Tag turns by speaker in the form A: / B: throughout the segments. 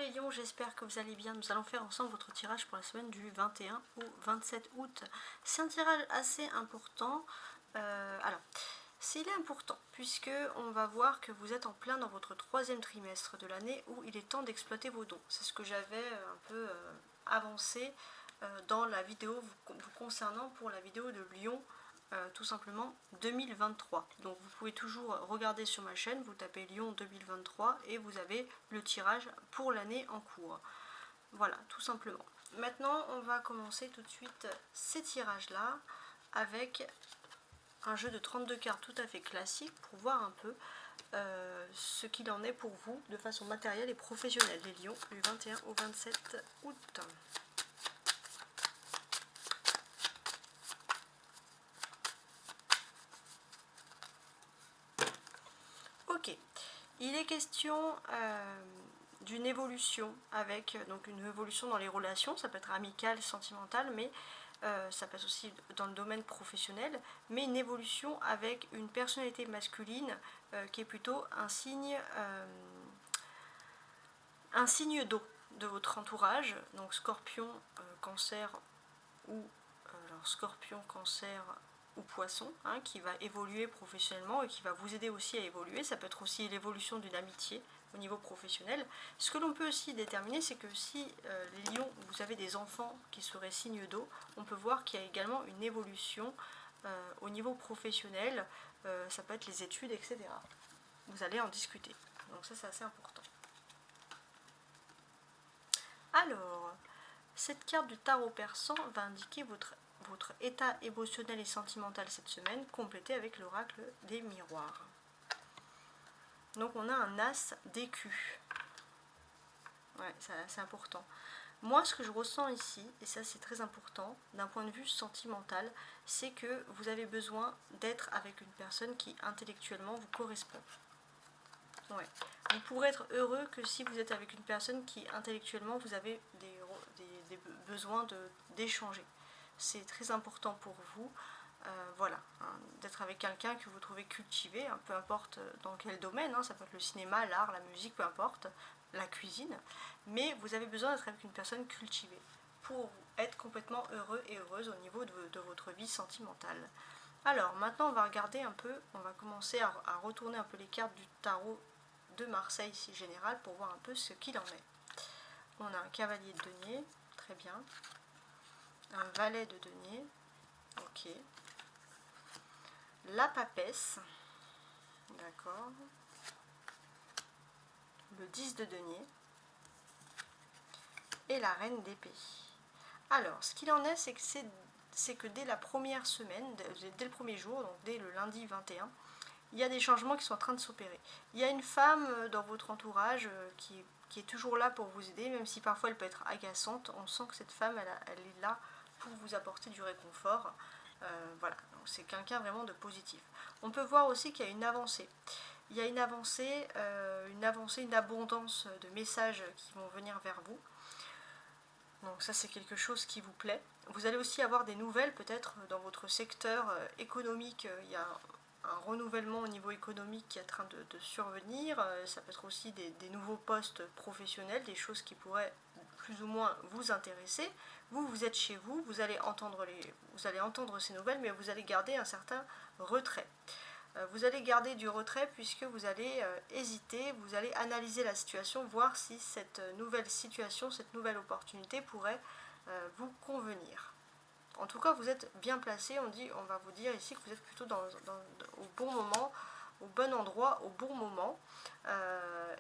A: les lions, j'espère que vous allez bien. Nous allons faire ensemble votre tirage pour la semaine du 21 au 27 août. C'est un tirage assez important. Il est important puisque on va voir que vous êtes en plein dans votre troisième trimestre de l'année où il est temps d'exploiter vos dons. C'est ce que j'avais un peu avancé dans la vidéo vous concernant pour la vidéo de Lyon. Tout simplement 2023. Donc vous pouvez toujours regarder sur ma chaîne, vous tapez Lyon 2023 et vous avez le tirage pour l'année en cours. Voilà, tout simplement. Maintenant, on va commencer tout de suite ces tirages-là avec un jeu de 32 cartes tout à fait classique pour voir un peu ce qu'il en est pour vous de façon matérielle et professionnelle. Les lions du 21 au 27 août. Ok, il est question d'une évolution avec donc une évolution dans les relations, ça peut être amical, sentimental, mais ça passe aussi dans le domaine professionnel, mais une évolution avec une personnalité masculine qui est plutôt un signe d'eau de votre entourage, donc scorpion, cancer ou scorpion, cancer ou poisson, qui va évoluer professionnellement et qui va vous aider aussi à évoluer. Ça peut être aussi l'évolution d'une amitié au niveau professionnel. Ce que l'on peut aussi déterminer, c'est que si les lions, vous avez des enfants qui seraient signes d'eau, on peut voir qu'il y a également une évolution au niveau professionnel. Ça peut être les études, etc. Vous allez en discuter. Donc ça, c'est assez important. Alors, cette carte du tarot persan va indiquer votre état émotionnel et sentimental cette semaine, complété avec l'oracle des miroirs. Donc on a un as d'écu. Ouais, c'est important. Moi, ce que je ressens ici, et ça c'est très important, d'un point de vue sentimental, c'est que vous avez besoin d'être avec une personne qui intellectuellement vous correspond. Ouais. Vous pourrez être heureux que si vous êtes avec une personne qui intellectuellement vous avez des besoins d'échanger. C'est très important pour vous, d'être avec quelqu'un que vous trouvez cultivé, peu importe dans quel domaine, ça peut être le cinéma, l'art, la musique, peu importe, la cuisine, mais vous avez besoin d'être avec une personne cultivée pour être complètement heureux et heureuse au niveau de votre vie sentimentale. Alors maintenant on va regarder un peu, on va commencer à retourner un peu les cartes du tarot de Marseille ici général pour voir un peu ce qu'il en est. On a un cavalier de denier, très bien, un valet de denier, ok, la papesse, d'accord, le 10 de denier et la reine d'épée. Alors, ce qu'il en est, c'est que dès la première semaine, dès le premier jour, donc dès le lundi 21, il y a des changements qui sont en train de s'opérer. Il y a une femme dans votre entourage qui est toujours là pour vous aider, même si parfois elle peut être agaçante. On sent que cette femme, elle est là pour vous apporter du réconfort. Voilà, donc c'est quelqu'un vraiment de positif. On peut voir aussi qu'il y a une avancée. Il y a une avancée, une abondance de messages qui vont venir vers vous. Donc ça, c'est quelque chose qui vous plaît. Vous allez aussi avoir des nouvelles, peut-être, dans votre secteur économique. Il y a un renouvellement au niveau économique qui est en train de survenir. Ça peut être aussi des nouveaux postes professionnels, des choses qui pourraient plus ou moins vous intéresser. Vous êtes chez vous, vous allez entendre ces nouvelles, mais vous allez garder un certain retrait. Vous allez garder du retrait puisque vous allez hésiter, vous allez analyser la situation, voir si cette nouvelle situation, cette nouvelle opportunité pourrait vous convenir. En tout cas, vous êtes bien placé, on va vous dire ici que vous êtes plutôt au bon moment, au bon endroit, au bon moment.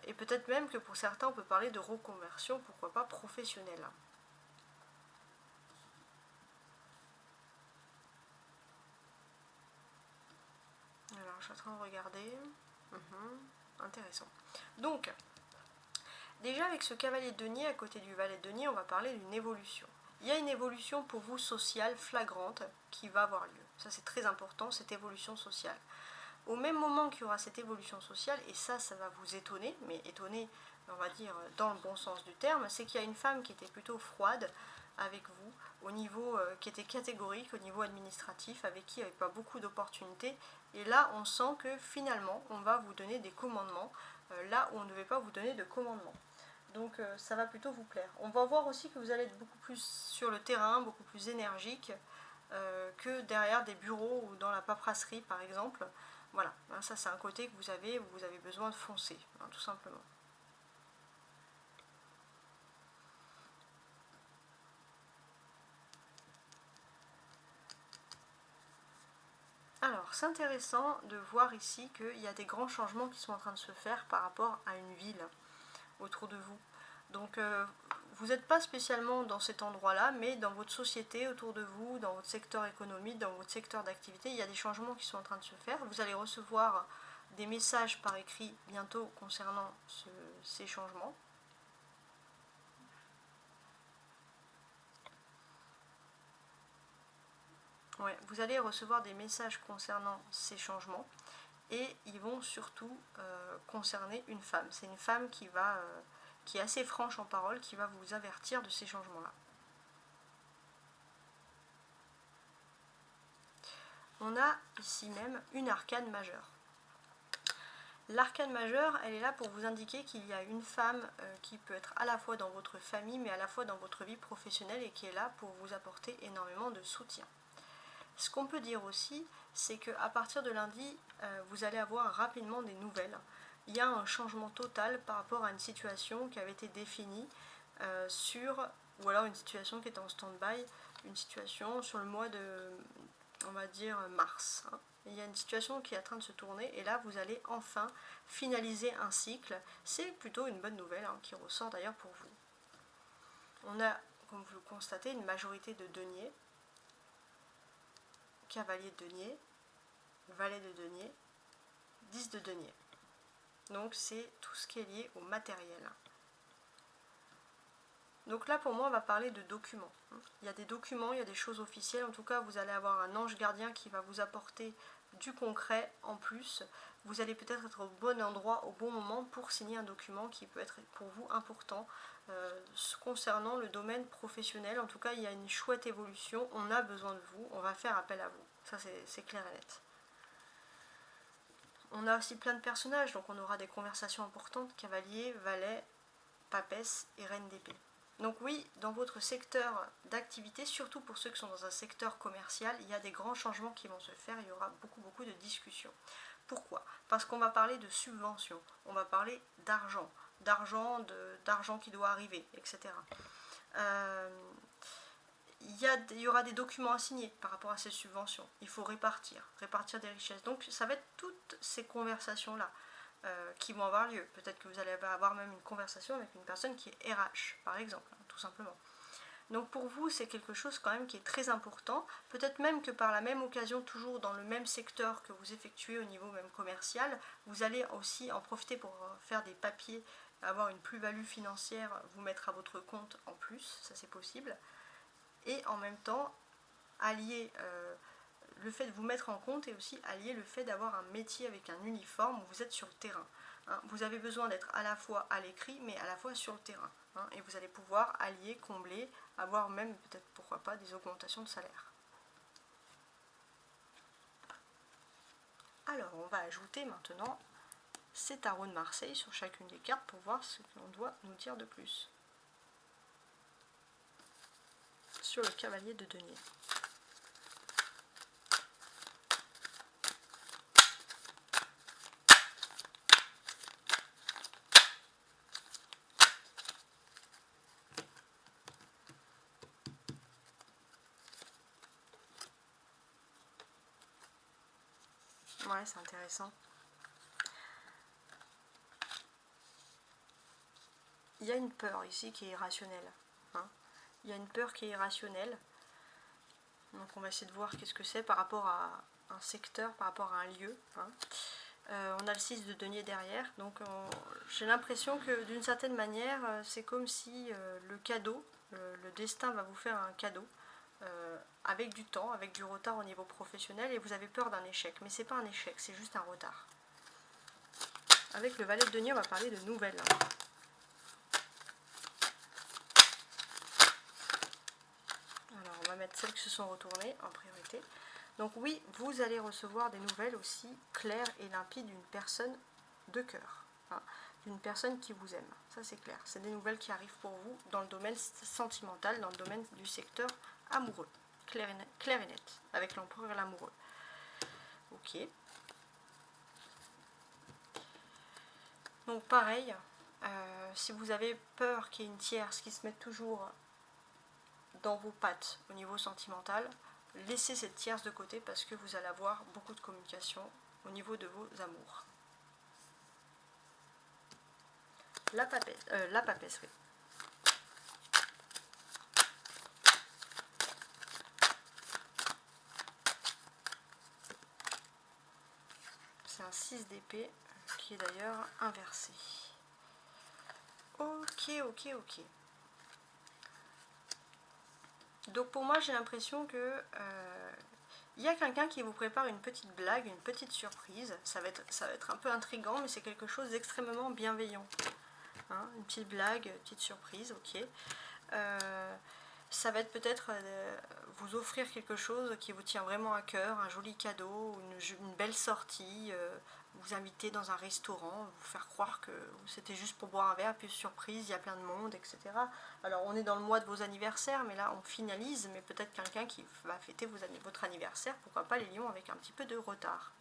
A: Et peut-être même que pour certains, on peut parler de reconversion, pourquoi pas professionnelle. Alors, je suis en train de regarder. Intéressant. Donc, déjà avec ce cavalier de denier à côté du valet de denier, on va parler d'une évolution. Il y a une évolution pour vous sociale flagrante qui va avoir lieu. Ça, c'est très important, cette évolution sociale. Au même moment qu'il y aura cette évolution sociale, et ça va vous étonner, mais étonner, on va dire, dans le bon sens du terme, c'est qu'il y a une femme qui était plutôt froide avec vous, au niveau qui était catégorique, au niveau administratif, avec qui il n'y avait pas beaucoup d'opportunités. Et là, on sent que finalement, on va vous donner des commandements, là où on ne devait pas vous donner de commandements. Donc ça va plutôt vous plaire. On va voir aussi que vous allez être beaucoup plus sur le terrain, beaucoup plus énergique que derrière des bureaux ou dans la paperasserie par exemple. Voilà, ça c'est un côté que vous avez où vous avez besoin de foncer, tout simplement. Alors, c'est intéressant de voir ici qu'il y a des grands changements qui sont en train de se faire par rapport à une ville autour de vous. Donc, vous n'êtes pas spécialement dans cet endroit-là, mais dans votre société autour de vous, dans votre secteur économique, dans votre secteur d'activité, il y a des changements qui sont en train de se faire. Vous allez recevoir des messages par écrit bientôt concernant ces changements. Ouais, vous allez recevoir des messages concernant ces changements et ils vont surtout concerner une femme. C'est une femme qui est assez franche en parole, qui va vous avertir de ces changements-là. On a ici même une arcane majeure. L'arcane majeure, elle est là pour vous indiquer qu'il y a une femme qui peut être à la fois dans votre famille, mais à la fois dans votre vie professionnelle et qui est là pour vous apporter énormément de soutien. Ce qu'on peut dire aussi, c'est qu'à partir de lundi, vous allez avoir rapidement des nouvelles. Il y a un changement total par rapport à une situation qui avait été définie ou alors une situation qui était en stand-by, une situation sur le mois de, on va dire, mars. Il y a une situation qui est en train de se tourner et là, vous allez enfin finaliser un cycle. C'est plutôt une bonne nouvelle qui ressort d'ailleurs pour vous. On a, comme vous le constatez, une majorité de deniers. Cavalier de denier, valet de denier, 10 de denier. Donc c'est tout ce qui est lié au matériel. Donc là pour moi on va parler de documents. Il y a des documents, il y a des choses officielles. En tout cas vous allez avoir un ange gardien qui va vous apporter du concret en plus. Vous allez peut-être être au bon endroit au bon moment pour signer un document qui peut être pour vous important concernant le domaine professionnel. En tout cas il y a une chouette évolution, on a besoin de vous, on va faire appel à vous. Ça c'est clair et net. On a aussi plein de personnages, donc on aura des conversations importantes, cavalier, valet, papesse et reine d'épée. Donc oui, dans votre secteur d'activité, surtout pour ceux qui sont dans un secteur commercial, il y a des grands changements qui vont se faire, il y aura beaucoup de discussions. Pourquoi? Parce qu'on va parler de subventions, on va parler d'argent qui doit arriver, etc. Il y aura des documents à signer par rapport à ces subventions. Il faut répartir des richesses. Donc ça va être toutes ces conversations-là qui vont avoir lieu. Peut-être que vous allez avoir même une conversation avec une personne qui est RH, par exemple, tout simplement. Donc pour vous, c'est quelque chose quand même qui est très important. Peut-être même que par la même occasion, toujours dans le même secteur que vous effectuez au niveau même commercial, vous allez aussi en profiter pour faire des papiers, avoir une plus-value financière, vous mettre à votre compte en plus, ça c'est possible. Et en même temps, allier le fait de vous mettre en compte et aussi allier le fait d'avoir un métier avec un uniforme où vous êtes sur le terrain. Vous avez besoin d'être à la fois à l'écrit mais à la fois sur le terrain. Et vous allez pouvoir allier, combler, avoir même peut-être pourquoi pas des augmentations de salaire. Alors on va ajouter maintenant ces tarots de Marseille sur chacune des cartes pour voir ce qu'on doit nous dire de plus. Sur le cavalier de denier. Ouais, c'est intéressant. Il y a une peur ici qui est irrationnelle. Il y a une peur qui est irrationnelle. Donc on va essayer de voir qu'est-ce que c'est par rapport à un secteur, par rapport à un lieu. On a le 6 de denier derrière. Donc j'ai l'impression que d'une certaine manière, c'est comme si le cadeau, le destin va vous faire un cadeau. Avec du temps, avec du retard au niveau professionnel et vous avez peur d'un échec. Mais c'est pas un échec, c'est juste un retard. Avec le valet de denier, on va parler de nouvelles. Alors on va mettre celles qui se sont retournées en priorité. Donc oui, vous allez recevoir des nouvelles aussi claires et limpides d'une personne de cœur. d'une personne qui vous aime. Ça c'est clair. C'est des nouvelles qui arrivent pour vous dans le domaine sentimental, dans le domaine du secteur amoureux. Clair et net, avec l'empereur et l'amoureux. Ok. Donc pareil, si vous avez peur qu'il y ait une tierce qui se mette toujours dans vos pattes au niveau sentimental, laissez cette tierce de côté parce que vous allez avoir beaucoup de communication au niveau de vos amours. La papesse, oui. C'est un 6 d'épée qui est d'ailleurs inversé. Ok. Donc pour moi j'ai l'impression que il y a quelqu'un qui vous prépare une petite blague, une petite surprise. Ça va être un peu intriguant, mais c'est quelque chose d'extrêmement bienveillant. Hein, une petite blague, une petite surprise, ok. Ça va être peut-être vous offrir quelque chose qui vous tient vraiment à cœur, un joli cadeau, une belle sortie, vous inviter dans un restaurant, vous faire croire que c'était juste pour boire un verre, puis surprise, il y a plein de monde, etc. Alors on est dans le mois de vos anniversaires, mais là on finalise, mais peut-être quelqu'un qui va fêter votre anniversaire, pourquoi pas les lions avec un petit peu de retard.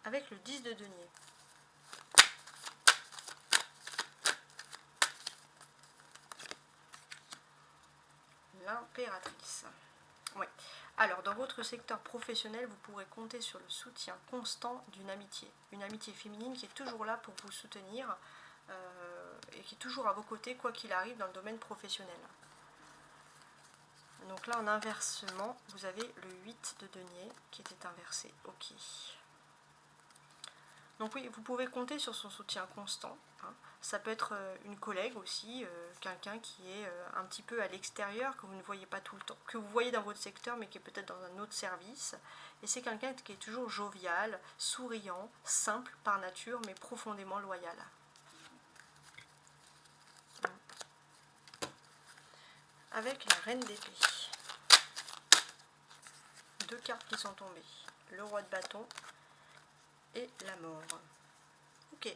A: Avec le 10 de denier. L'impératrice. Oui. Alors, dans votre secteur professionnel, vous pourrez compter sur le soutien constant d'une amitié. Une amitié féminine qui est toujours là pour vous soutenir et qui est toujours à vos côtés, quoi qu'il arrive dans le domaine professionnel. Donc là, en inversement, vous avez le 8 de denier qui était inversé. Ok. Donc oui, vous pouvez compter sur son soutien constant. Hein. Ça peut être une collègue aussi, quelqu'un qui est un petit peu à l'extérieur, que vous ne voyez pas tout le temps, que vous voyez dans votre secteur, mais qui est peut-être dans un autre service. Et c'est quelqu'un qui est toujours jovial, souriant, simple par nature, mais profondément loyal. Avec la reine d'épée. 2 cartes qui sont tombées. Le roi de bâton et la mort. Ok.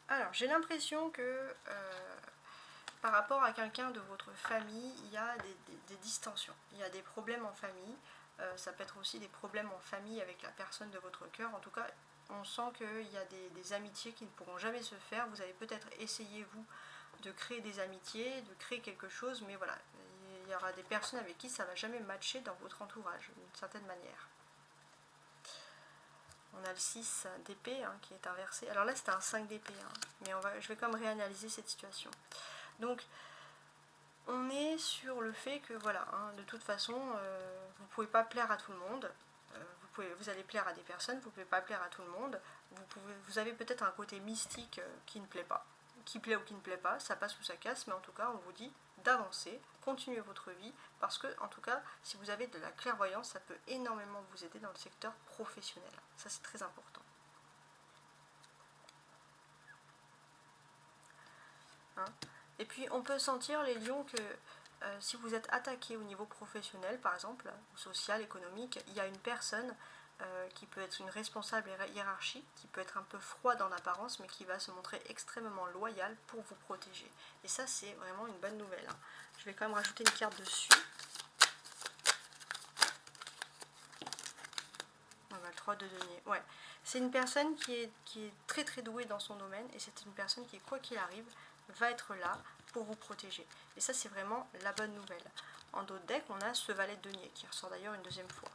A: Alors, j'ai l'impression que par rapport à quelqu'un de votre famille, il y a des distensions. Il y a des problèmes en famille. Ça peut être aussi des problèmes en famille avec la personne de votre cœur. En tout cas, on sent qu'il y a des amitiés qui ne pourront jamais se faire. Vous avez peut-être essayé, vous, de créer des amitiés, de créer quelque chose, mais voilà, il y aura des personnes avec qui ça ne va jamais matcher dans votre entourage, d'une certaine manière. On a le 6 d'épée hein, qui est inversé. Alors là, c'était un 5 d'épée, hein, mais je vais quand même réanalyser cette situation. Donc, on est sur le fait que, voilà, hein, de toute façon, vous ne pouvez pas plaire à tout le monde. Vous allez plaire à des personnes, vous ne pouvez pas plaire à tout le monde. Vous avez peut-être un côté mystique qui ne plaît pas. Qui plaît ou qui ne plaît pas, ça passe ou ça casse, mais en tout cas, on vous dit d'avancer, continuez votre vie, parce que, en tout cas, si vous avez de la clairvoyance, ça peut énormément vous aider dans le secteur professionnel. Ça, c'est très important. Hein? Et puis, on peut sentir, les lions, que si vous êtes attaqué au niveau professionnel, par exemple, ou social, économique, il y a une personne qui peut être une responsable hiérarchique, qui peut être un peu froide en apparence, mais qui va se montrer extrêmement loyale pour vous protéger. Et ça, c'est vraiment une bonne nouvelle. Hein. Je vais quand même rajouter une carte dessus. On a le 3 de denier. Ouais. C'est une personne qui est très très douée dans son domaine, et c'est une personne qui, quoi qu'il arrive, va être là pour vous protéger. Et ça, c'est vraiment la bonne nouvelle. En d'autres decks, on a ce valet de denier, qui ressort d'ailleurs une deuxième fois.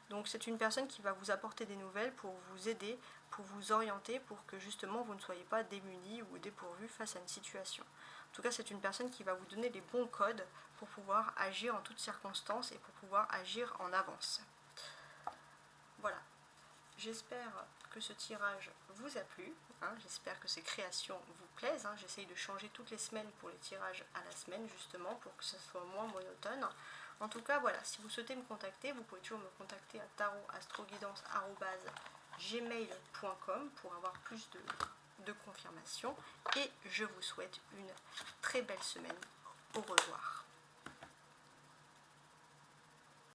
A: Donc c'est une personne qui va vous apporter des nouvelles pour vous aider, pour vous orienter, pour que justement vous ne soyez pas démunis ou dépourvus face à une situation. En tout cas, c'est une personne qui va vous donner les bons codes pour pouvoir agir en toutes circonstances et pour pouvoir agir en avance. Voilà. J'espère que ce tirage vous a plu. Hein, j'espère que ces créations vous plaisent. Hein. J'essaye de changer toutes les semaines pour les tirages à la semaine, justement, pour que ce soit moins monotone. En tout cas, voilà, si vous souhaitez me contacter, vous pouvez toujours me contacter à tarotastroguidance@gmail.com pour avoir plus de confirmations. Et je vous souhaite une très belle semaine. Au revoir.